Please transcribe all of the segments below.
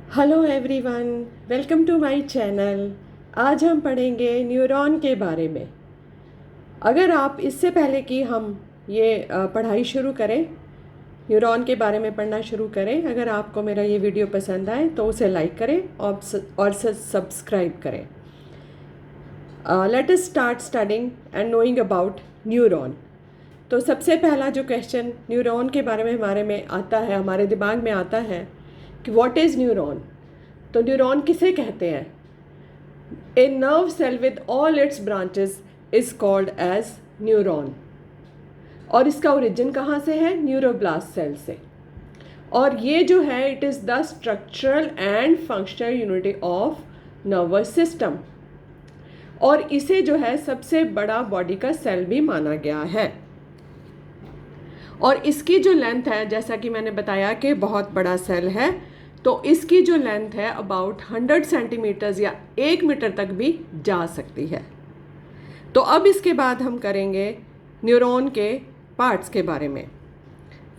Hello everyone, welcome to my channel. आज हम पढ़ेंगे न्यूरॉन के बारे में। अगर आप इससे पहले कि हम ये पढ़ाई शुरू करें, न्यूरॉन के बारे में पढ़ना शुरू करें, अगर आपको मेरा ये वीडियो पसंद आए तो उसे लाइक करें और सब्सक्राइब करें। Let us start studying and knowing about neuron. तो सबसे पहला जो क्वेश्चन न्यूरॉन के बारे में हमारे दिमाग में आता है कि व्हाट इज़ न्यूरॉन। तो न्यूरॉन किसे कहते हैं? A nerve cell with all its branches is called as neuron. और इसका ओरिजिन कहाँ से है? न्यूरोब्लास्ट सेल से। और ये जो है it is the structural and functional unity of nervous system. और इसे जो है सबसे बड़ा बॉडी का सेल भी माना गया है। और इसकी जो लेंथ है, जैसा कि मैंने बताया कि बहुत बड़ा सेल है, तो इसकी जो लेंथ है अबाउट 100 सेंटीमीटर्स या 1 मीटर तक भी जा सकती है। तो अब इसके बाद हम करेंगे न्यूरॉन के पार्ट्स के बारे में।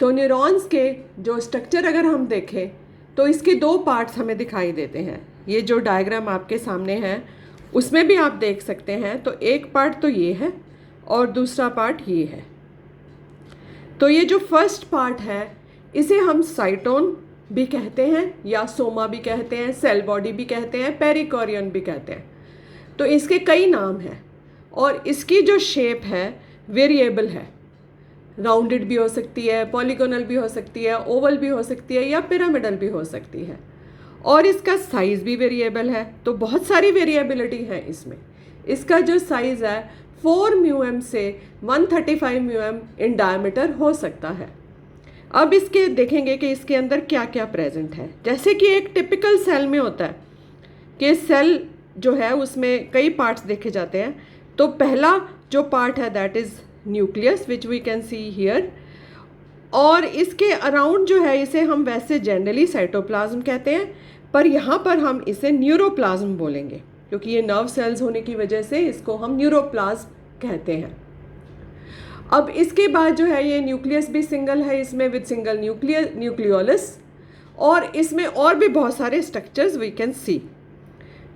तो न्यूरॉन्स के जो स्ट्रक्चर अगर हम देखें तो इसके दो पार्ट्स हमें दिखाई देते हैं। ये जो डायग्राम आपके सामने है उसमें भी आप देख सकते हैं। तो एक पार्ट तो ये है और दूसरा पार्ट ये है। तो ये जो फर्स्ट पार्ट है इसे हम साइटोन भी कहते हैं या सोमा भी कहते हैं, सेल बॉडी भी कहते हैं, पेरिकोरियन भी कहते हैं। तो इसके कई नाम हैं और इसकी जो शेप है वेरिएबल है। राउंडेड भी हो सकती है, पॉलीगोनल भी हो सकती है, ओवल भी हो सकती है या पिरामिडल भी हो सकती है। और इसका साइज़ भी वेरिएबल है। तो बहुत सारी वेरिएबिलिटी है इसमें। इसका जो साइज़ है 4 म्यूएम से 135 म्यूएम इन डायमीटर हो सकता है। अब इसके देखेंगे कि इसके अंदर क्या क्या प्रेजेंट है। जैसे कि एक टिपिकल सेल में होता है कि सेल जो है उसमें कई पार्ट्स देखे जाते हैं। तो पहला जो पार्ट है that is nucleus which we can see here. और इसके अराउंड जो है इसे हम वैसे जनरली साइटोप्लाज्म कहते हैं, पर यहाँ पर हम इसे न्यूरोप्लाज्म बोलेंगे क्योंकि ये नर्व सेल्स होने की वजह से इसको हम न्यूरोप्लाज्म कहते हैं। अब इसके बाद जो है ये न्यूक्लियस भी सिंगल है इसमें विद सिंगल न्यूक्लियोलस। और इसमें और भी बहुत सारे स्ट्रक्चर्स वी कैन सी।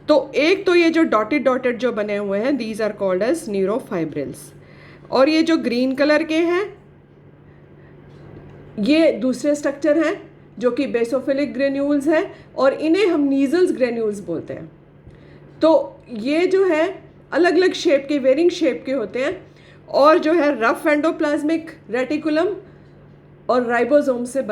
तो एक तो ये जो डॉटेड डॉटेड जो बने हुए हैं दीज आर कॉल्ड एज न्यूरोफाइब्रिल्स। और ये जो ग्रीन कलर के हैं ये दूसरे स्ट्रक्चर हैं जो कि बेसोफिलिक ग्रेन्यूल्स हैं और इन्हें हम नीजल्स ग्रेन्यूल्स बोलते हैं। तो ये जो है अलग अलग शेप के, वेरिंग शेप के होते हैं और जो है रफ एंडोप्लाज्मिक रेटिकुलम और राइबोसोम से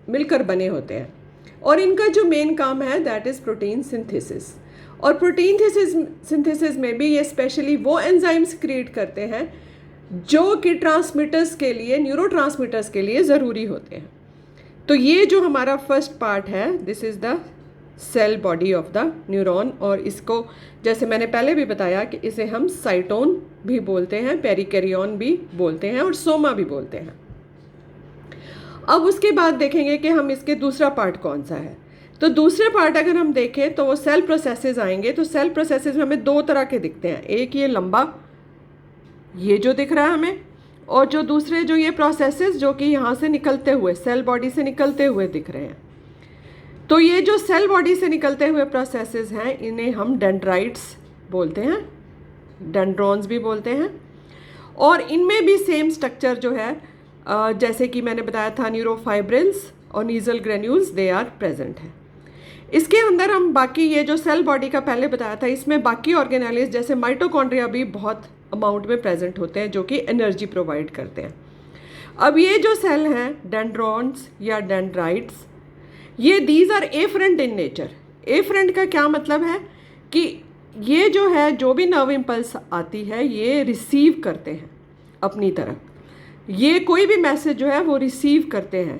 मिलकर बने होते हैं। और इनका जो मेन काम है दैट इज़ प्रोटीन सिंथेसिस। और प्रोटीन सिंथेसिस में भी ये स्पेशली वो एंजाइम्स क्रिएट करते हैं जो कि ट्रांसमिटर्स के लिए, न्यूरोट्रांसमिटर्स के लिए ज़रूरी होते हैं। तो ये जो हमारा फर्स्ट पार्ट है this is the cell body of the neuron. और इसको जैसे मैंने पहले भी बताया कि इसे हम साइटोन भी बोलते हैं, पेरिकैरियन भी बोलते हैं और सोमा भी बोलते हैं। अब उसके बाद देखेंगे कि हम इसके दूसरा पार्ट कौन सा है। तो दूसरे पार्ट अगर हम देखें तो वो सेल प्रोसेसेस आएंगे। तो सेल प्रोसेसेस में हमें दो तरह के दिखते हैं। एक ये लंबा, ये जो दिख रहा है हमें, और जो दूसरे जो ये प्रोसेसेस जो कि यहाँ से निकलते हुए, सेल बॉडी से निकलते हुए दिख रहे हैं। तो ये जो सेल बॉडी से निकलते हुए प्रोसेसेस हैं इन्हें हम डेंड्राइट्स बोलते हैं, डेंड्रॉन्स भी बोलते हैं। और इनमें भी सेम स्ट्रक्चर जो है जैसे कि मैंने बताया था न्यूरोफाइब्रिल्स और Nissl granules they are present है। इसके अंदर हम बाकी ये जो सेल बॉडी का पहले बताया था इसमें बाकी ऑर्गेनेल्स जैसे माइटोकॉन्ड्रिया भी बहुत अमाउंट में प्रेजेंट होते हैं जो कि एनर्जी प्रोवाइड करते हैं। अब ये जो सेल हैं डेंड्रॉन्स या डेंड्राइट्स, ये these are afferent in nature. Afferent का क्या मतलब है कि ये जो है जो भी नर्व इम्पल्स आती है ये रिसीव करते हैं अपनी तरफ। ये कोई भी मैसेज जो है वो रिसीव करते हैं।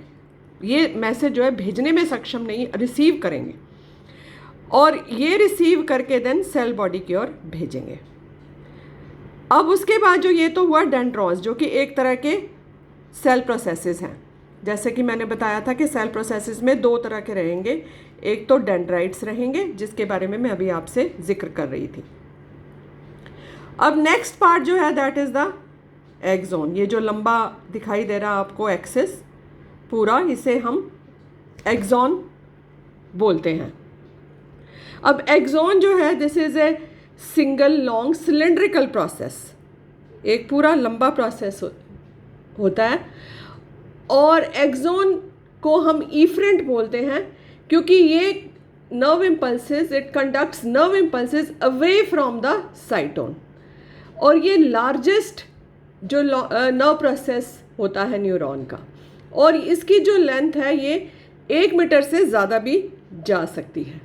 ये मैसेज जो है भेजने में सक्षम नहीं, रिसीव करेंगे और ये रिसीव करके देन सेल बॉडी की ओर भेजेंगे। अब उसके बाद जो ये तो हुआ डेंड्रॉन्स जो कि एक तरह के सेल प्रोसेसेस हैं। जैसे कि मैंने बताया था कि सेल प्रोसेसेस में दो तरह के रहेंगे। एक तो डेंड्राइट्स रहेंगे जिसके बारे में मैं अभी आपसे जिक्र कर रही थी। अब नेक्स्ट पार्ट जो है दैट इज़ द एक्सोन। ये जो लंबा दिखाई दे रहा है आपको एक्सिस पूरा, इसे हम एक्सोन बोलते हैं। अब एक्सॉन जो है this is a single long cylindrical process, एक पूरा लंबा प्रोसेस होता है। और एक्सॉन को हम इफरेंट बोलते हैं क्योंकि ये nerve impulses, it conducts nerve impulses away from the साइटोन, और ये लार्जेस्ट जो नर्व प्रोसेस होता है न्यूरॉन का, और इसकी जो लेंथ है ये 1 मीटर से ज़्यादा भी जा सकती है।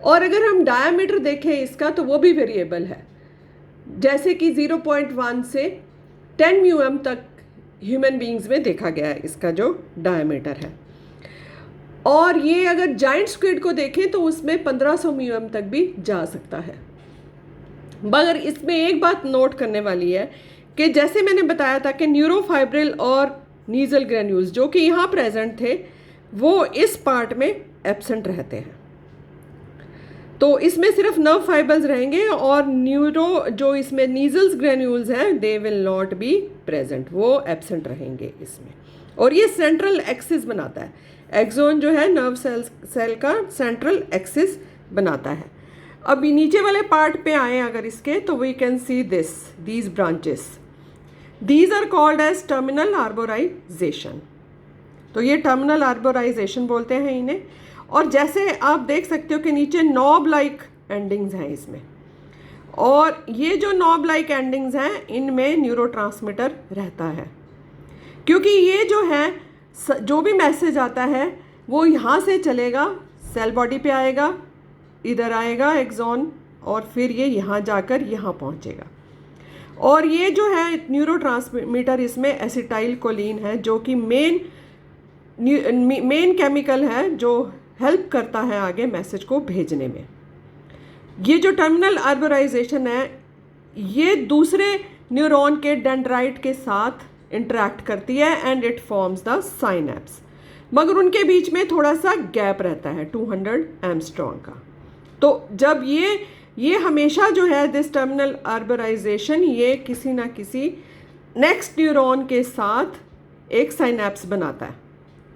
और अगर हम डायमीटर देखें इसका तो वो भी वेरिएबल है, जैसे कि 0.1 से 10 म्यूएम तक ह्यूमन बींग्स में देखा गया है इसका जो डायमीटर है। और ये अगर जाइंट स्क्विड को देखें तो उसमें 1500 म्यूएम तक भी जा सकता है। मगर इसमें एक बात नोट करने वाली है कि जैसे मैंने बताया था कि न्यूरोफाइब्रिल और नीजल ग्रेन्यूल्स जो कि यहाँ प्रेजेंट थे वो इस पार्ट में एब्सेंट रहते हैं, तो इसमें सिर्फ नर्व फाइबर्स रहेंगे, और न्यूरो जो इसमें नीजल्स ग्रेन्यूल्स हैं they will not be present, वो एब्सेंट रहेंगे इसमें। और ये सेंट्रल एक्सिस बनाता है, एक्सॉन जो है नर्व सेल का सेंट्रल एक्सिस बनाता है। अब नीचे वाले पार्ट पे आए अगर इसके, तो we can see these branches, these are called as terminal arborization. तो ये टर्मिनल आर्बोराइजेशन बोलते हैं इन्हें। और जैसे आप देख सकते हो कि नीचे नॉब लाइक एंडिंग्स हैं इसमें, और ये जो नॉब लाइक एंडिंग्स हैं इनमें न्यूरोट्रांसमीटर रहता है, क्योंकि ये जो है जो भी मैसेज आता है वो यहाँ से चलेगा, सेल बॉडी पे आएगा, इधर आएगा एक्सॉन, और फिर ये यहाँ जाकर यहाँ पहुँचेगा। और ये जो है न्यूरोट्रांसमीटर इसमें एसिटाइल कोलिन है जो कि मेन केमिकल है जो हेल्प करता है आगे मैसेज को भेजने में। ये जो टर्मिनल आर्बोराइजेशन है ये दूसरे न्यूरॉन के डेंड्राइट के साथ इंटरैक्ट करती है and it forms the synapse, मगर उनके बीच में थोड़ा सा गैप रहता है 200 एंगस्ट्रॉम का। तो जब ये हमेशा जो है दिस टर्मिनल आर्बोराइजेशन ये किसी ना किसी नेक्स्ट न्यूरॉन के साथ एक साइनैप्स बनाता है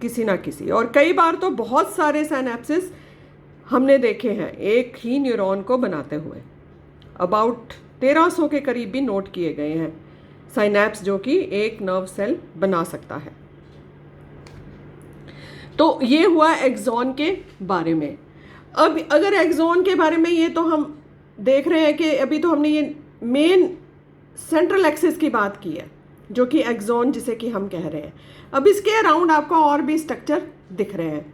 किसी ना किसी, और कई बार तो बहुत सारे साइनैप्सिस हमने देखे हैं एक ही न्यूरॉन को बनाते हुए। अबाउट 1300 के करीब भी नोट किए गए हैं साइनैप्स जो कि एक नर्व सेल बना सकता है। तो ये हुआ एक्सॉन के बारे में। अब अगर एक्सॉन के बारे में ये तो हम देख रहे हैं कि अभी तो हमने ये मेन सेंट्रल एक्सिस की बात की है जो कि एक्सॉन जिसे कि हम कह रहे हैं। अब इसके अराउंड आपको और भी स्ट्रक्चर दिख रहे हैं।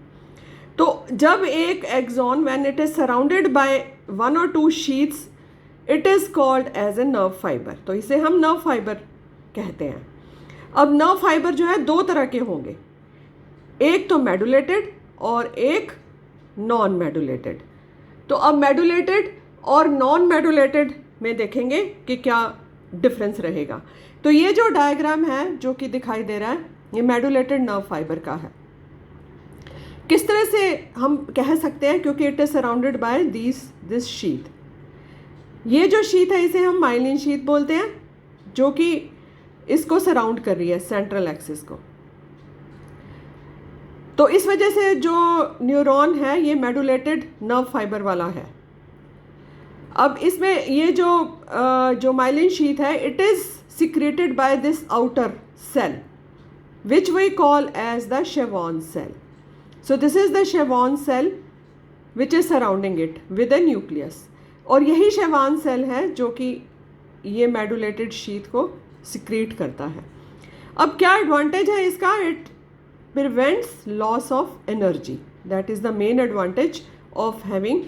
तो जब एक axon when it is surrounded by 1 or 2 sheaths it is called as a nerve fibre, तो इसे हम नर्व फाइबर कहते हैं। अब नर्व फाइबर जो है 2 तरह के होंगे, एक तो मेडुलेटेड और एक नॉन मेडुलेटेड। तो अब मेडुलेटेड और नॉन मेडुलेटेड में देखेंगे कि क्या डिफरेंस रहेगा। तो ये जो डायग्राम है जो कि दिखाई दे रहा है ये मेडुलेटेड नर्व फाइबर का है। किस तरह से हम कह सकते हैं, क्योंकि it is surrounded by this sheath. ये जो शीथ है इसे हम माइलिन शीथ बोलते हैं जो कि इसको सराउंड कर रही है सेंट्रल एक्सिस को। तो इस वजह से जो न्यूरॉन है ये मेडुलेटेड नर्व फाइबर वाला है। अब इसमें ये जो माइलिन शीथ है it is secreted by this outer cell which we call as the Schwann cell. So this is the Schwann cell which is surrounding it with a nucleus. और यही Schwann cell है जो कि ये medullated sheath को secrete करता है। अब क्या एडवांटेज है इसका? It prevents loss of energy, that is the main advantage of having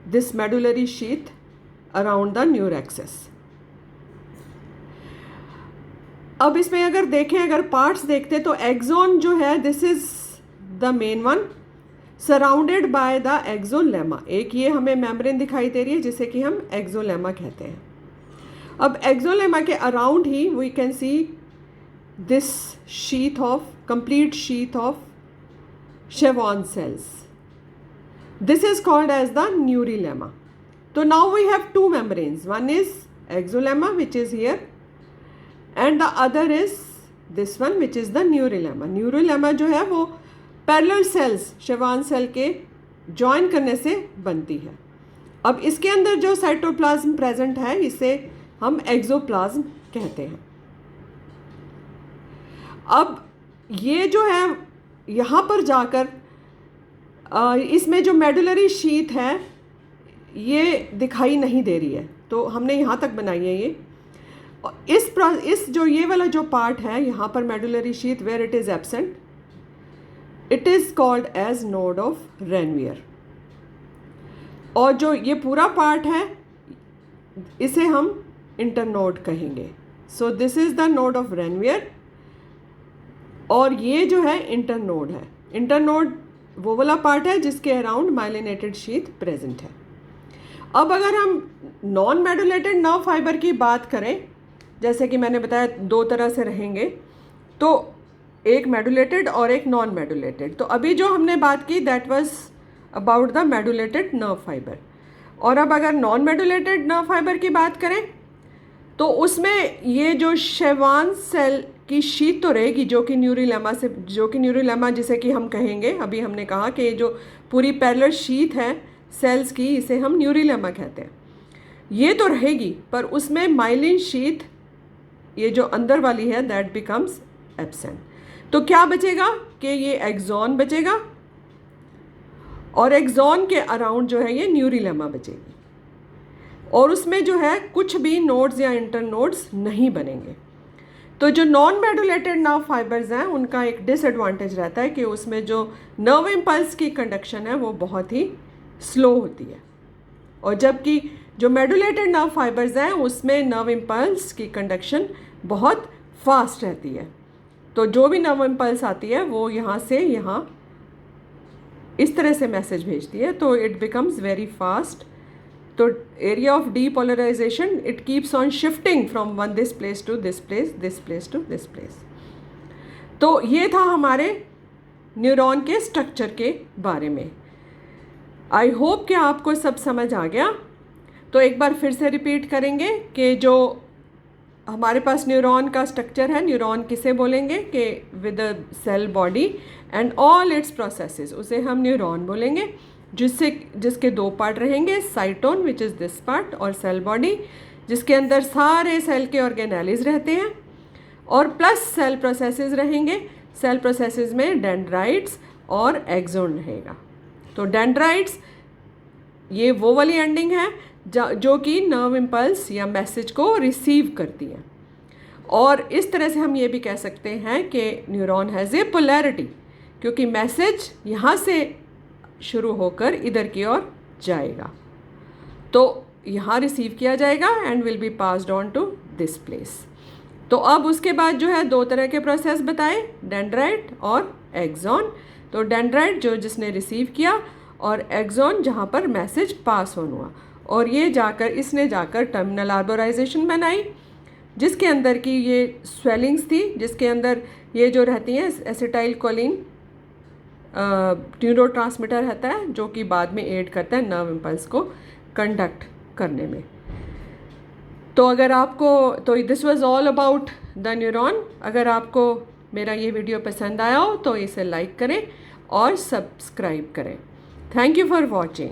this medullary sheath around the near axis. अब इसमें अगर देखें, अगर पार्ट्स देखते तो एक्सॉन जो है this is the main one surrounded by the axolemma. एक ये हमें मेम्ब्रेन दिखाई दे रही है जिसे कि हम एक्सोलेमा कहते हैं। अब एक्सोलेमा के अराउंड ही we can see this sheath of complete sheath of Schwann cells. This is called as the neurolemma. So now we have 2 membranes. One is exolemma which is here and the other is this one which is the neurolemma. Neurolemma जो है वो parallel sales शेवान cell के join करने से बनती है। अब इसके अंदर जो साइटोप्लाज्म प्रेजेंट है इसे हम एक्सोप्लाज्म कहते हैं। अब ये जो है यहाँ पर जाकर इसमें जो मेडुलरी शीथ है ये दिखाई नहीं दे रही है, तो हमने यहाँ तक बनाई है ये। इस जो ये वाला जो पार्ट है यहाँ पर medullary sheath where it is absent, it is called as node of Ranvier. और जो ये पूरा पार्ट है इसे हम इंटरनोड कहेंगे। So this is the node of Ranvier और ये जो है इंटरनोड है। इंटरनोड वो वाला पार्ट है जिसके अराउंड माइलिनेटेड शीथ प्रेजेंट है। अब अगर हम नॉन मेडुलेटेड नर्व फाइबर की बात करें, जैसे कि मैंने बताया दो तरह से रहेंगे, तो एक मेडुलेटेड और एक नॉन मेडुलेटेड। तो अभी जो हमने बात की that was about the medullated nerve fibre. और अब अगर नॉन मेडुलेटेड नर्व फाइबर की बात करें तो उसमें ये जो शेवान सेल की शीथ तो रहेगी जो कि न्यूरिलेमा जिसे कि हम कहेंगे, अभी हमने कहा कि ये जो पूरी पैरेलल शीथ है सेल्स की इसे हम न्यूरिलेमा कहते हैं, ये तो रहेगी, पर उसमें माइलिन शीथ ये जो अंदर वाली है दैट बिकम्स एब्सेंट। तो क्या बचेगा कि ये एक्सॉन बचेगा और एक्सॉन के अराउंड जो है ये न्यूरिलेमा बचेगी और उसमें जो है कुछ भी नोड्स या इंटरनोड्स नहीं बनेंगे। तो जो नॉन मेडुलेटेड नर्व फाइबर्स हैं उनका एक डिसएडवांटेज रहता है कि उसमें जो नर्व इम्पल्स की कंडक्शन है वो बहुत ही स्लो होती है, और जबकि जो मेडुलेटेड नर्व फाइबर्स हैं उसमें नर्व इम्पल्स की कंडक्शन बहुत फास्ट रहती है। तो जो भी नर्व इम्पल्स आती है वो यहाँ से यहाँ इस तरह से मैसेज भेजती है, तो इट बिकम्स वेरी फास्ट। तो area of depolarization it keeps on shifting from one this place to this place, this place to this place. तो ये था हमारे न्यूरॉन के स्ट्रक्चर के बारे में। आई होप कि आपको सब समझ आ गया। तो एक बार फिर से रिपीट करेंगे कि जो हमारे पास न्यूरॉन का स्ट्रक्चर है, न्यूरॉन किसे बोलेंगे कि with a cell body and all its processes, उसे हम न्यूरॉन बोलेंगे, जिसके दो पार्ट रहेंगे, cyton which is this part और सेल बॉडी जिसके अंदर सारे सेल के ऑर्गेनेलिज रहते हैं, और प्लस सेल प्रोसेसेस रहेंगे। सेल प्रोसेसेस में डेंड्राइट्स और एक्सोन रहेगा। तो डेंड्राइट्स ये वो वाली एंडिंग है जो कि नर्व इम्पल्स या मैसेज को रिसीव करती है। और इस तरह से हम ये भी कह सकते हैं कि न्यूरॉन हैज़ ए पोलैरिटी, क्योंकि मैसेज यहाँ से शुरू होकर इधर की ओर जाएगा, तो यहाँ रिसीव किया जाएगा and will be passed on to this place. तो अब उसके बाद जो है दो तरह के प्रोसेस बताए, डेंड्राइट और एक्सॉन। तो डेंड्राइट जिसने रिसीव किया और एक्सॉन जहाँ पर मैसेज पास ऑन हुआ, और इसने जाकर टर्मिनल आर्बोराइजेशन बनाई जिसके अंदर की ये स्वेलिंग्स थी, जिसके अंदर ये जो रहती हैं एसिटाइल कोलिन न्यूरोट्रांसमीटर रहता है जो कि बाद में एड करता है नर्व इम्पल्स को कंडक्ट करने में। तो अगर आपको this was all about the neuron. अगर आपको मेरा ये वीडियो पसंद आया हो तो इसे लाइक करें और सब्सक्राइब करें। Thank you for watching.